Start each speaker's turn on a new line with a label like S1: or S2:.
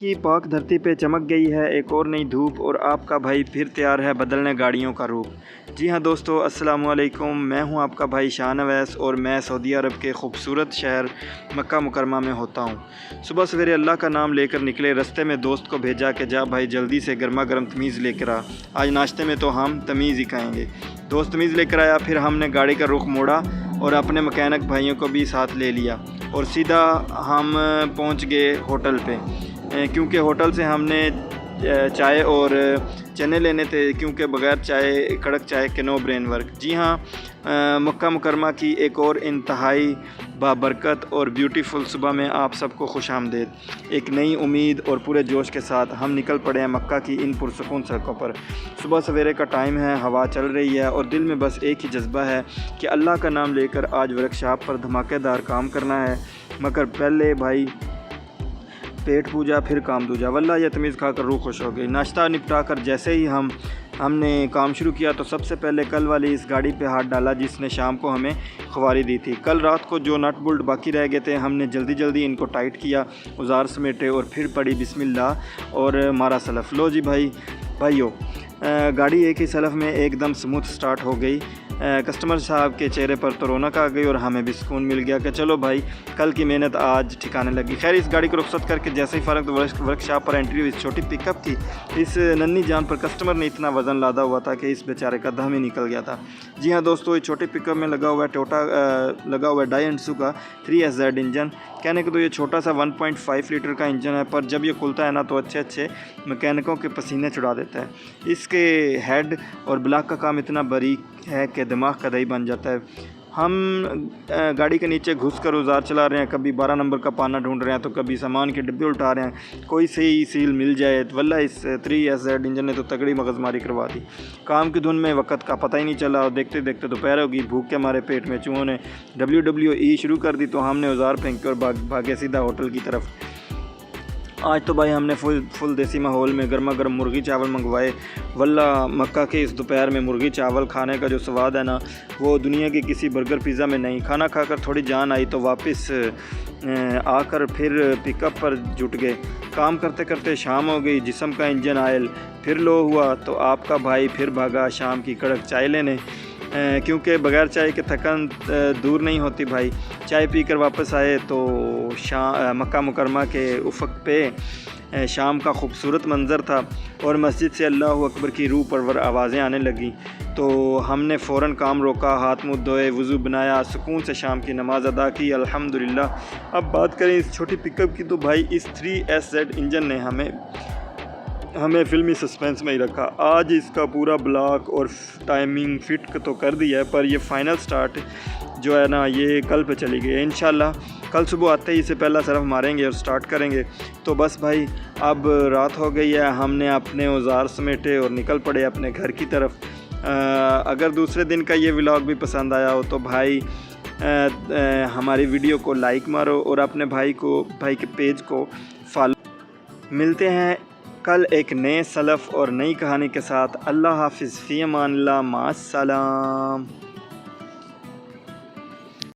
S1: की पाक धरती पे चमक गई है एक और नई धूप और आपका भाई फिर तैयार है बदलने गाड़ियों का रूप। जी हाँ दोस्तों, अस्सलाम वालेकुम। मैं हूँ आपका भाई शान अवैस और मैं सऊदी अरब के ख़ूबसूरत शहर मक्का मुकरमा में होता हूँ। सुबह सवेरे अल्लाह का नाम लेकर निकले, रास्ते में दोस्त को भेजा कि जा भाई जल्दी से गर्मा गर्म तमीज़ लेकर आ, आज नाश्ते में तो हम तमीज़ ही खाएँगे। दोस्त तमीज़ लेकर आया, फिर हमने गाड़ी का रुख मोड़ा और अपने मैकेनिक भाइयों को भी साथ ले लिया और सीधा हम पहुँच गए होटल पे, क्योंकि होटल से हमने चाय और चने लेने थे, क्योंकि बग़ैर चाय कड़क चाय के नो ब्रेन वर्क। जी हाँ, मक्का मुकरमा की एक और इंतहाई बाबरकत और ब्यूटीफुल सुबह में आप सबको खुश आमदेद। एक नई उम्मीद और पूरे जोश के साथ हम निकल पड़े हैं मक्का की इन पुरसकून सड़कों पर। सुबह सवेरे का टाइम है, हवा चल रही है और दिल में बस एक ही जज्बा है कि अल्लाह का नाम लेकर आज वर्कशॉप पर धमाकेदार काम करना है। मगर पहले भाई पेट पूजा फिर काम दूजा, वल्लाह यह तमीज़ खाकर रूह खुश हो गई। नाश्ता निपटा कर जैसे ही हमने काम शुरू किया तो सबसे पहले कल वाली इस गाड़ी पे हाथ डाला जिसने शाम को हमें ख्वारी दी थी। कल रात को जो नट बोल्ट बाकी रह गए थे हमने जल्दी जल्दी इनको टाइट किया, औजार समेटे और फिर पड़ी बिस्मिल्लाह और मारा सलफ। लो जी भाइयों, गाड़ी एक ही सलफ में एकदम स्मूथ स्टार्ट हो गई। कस्टमर साहब के चेहरे पर तो रौनक आ गई और हमें भी सुकून मिल गया कि चलो भाई कल की मेहनत आज ठिकाने लगी। खैर, इस गाड़ी को रुखसत करके जैसे ही फ़र्क वर्कशॉप पर एंट्री हुई, इस छोटी पिकअप थी, इस नन्ही जान पर कस्टमर ने इतना वज़न लादा हुआ था कि इस बेचारे का दम ही निकल गया था। जी हाँ दोस्तों, इस छोटी पिकअप में लगा हुआ है लगा हुआ है डायंसू का 3SZ इंजन। कहने को तो ये छोटा सा 1.5 लीटर का इंजन है, पर जब ये खुलता है ना तो अच्छे अच्छे मैकेनिकों के पसीने छुड़ा देता है। इसके हेड और ब्लॉक का काम इतना बारीक है कि दिमाग का दही बन जाता है। हम गाड़ी के नीचे घुस कर औजार चला रहे हैं, कभी 12 नंबर का पाना ढूंढ रहे हैं तो कभी सामान के डिब्बे उल्टा रहे हैं, कोई सही सील मिल जाए। वल्ला इस 3SZ इंजन ने तो तगड़ी मगजमारी करवा दी। काम की धुन में वक्त का पता ही नहीं चला और देखते देखते दोपहर होगी। भूख के हमारे पेट में चूहों ने WWE शुरू कर दी तो हमने औजार फेंके और भागे सीधा होटल की तरफ। आज तो भाई हमने फुल देसी माहौल में गर्मा गर्म मुर्गी चावल मंगवाए। वल्ला मक्का के इस दोपहर में मुर्गी चावल खाने का जो स्वाद है ना, वो दुनिया की किसी बर्गर पिज़्ज़ा में नहीं। खाना खाकर थोड़ी जान आई तो वापस आकर फिर पिकअप पर जुट गए। काम करते करते शाम हो गई, जिस्म का इंजन आयल फिर लो हुआ तो आपका भाई फिर भागा शाम की कड़क चाय लेने, क्योंकि बग़ैर चाय के थकन दूर नहीं होती भाई। चाय पीकर वापस आए तो मक्का मुकरमा के उफ़क़ पे शाम का खूबसूरत मंज़र था और मस्जिद से अल्लाह अकबर की रूह परवर आवाज़ें आने लगी। तो हमने फ़ौरन काम रोका, हाथ मुँह धोए, वज़ू बनाया, सुकून से शाम की नमाज़ अदा की, अल्हम्दुलिल्लाह। अब बात करें इस छोटी पिकअप की तो भाई इस 3SZ इंजन ने हमें फ़िल्मी सस्पेंस में ही रखा। आज इसका पूरा ब्लॉक और टाइमिंग फ़िट तो कर दिया है, पर ये फ़ाइनल स्टार्ट जो है ना ये कल पे चली गई है। इंशाल्लाह कल सुबह आते ही इसे पहला सरफ मारेंगे और स्टार्ट करेंगे। तो बस भाई अब रात हो गई है, हमने अपने औजार समेटे और निकल पड़े अपने घर की तरफ। अगर दूसरे दिन का ये व्लॉग भी पसंद आया हो तो भाई हमारी वीडियो को लाइक मारो और अपने भाई के पेज को फॉलो। मिलते हैं कल एक नए सलफ़ और नई कहानी के साथ। अल्लाह हाफ़िज़, फ़ी अमान अल्लाह, मास्सलाम।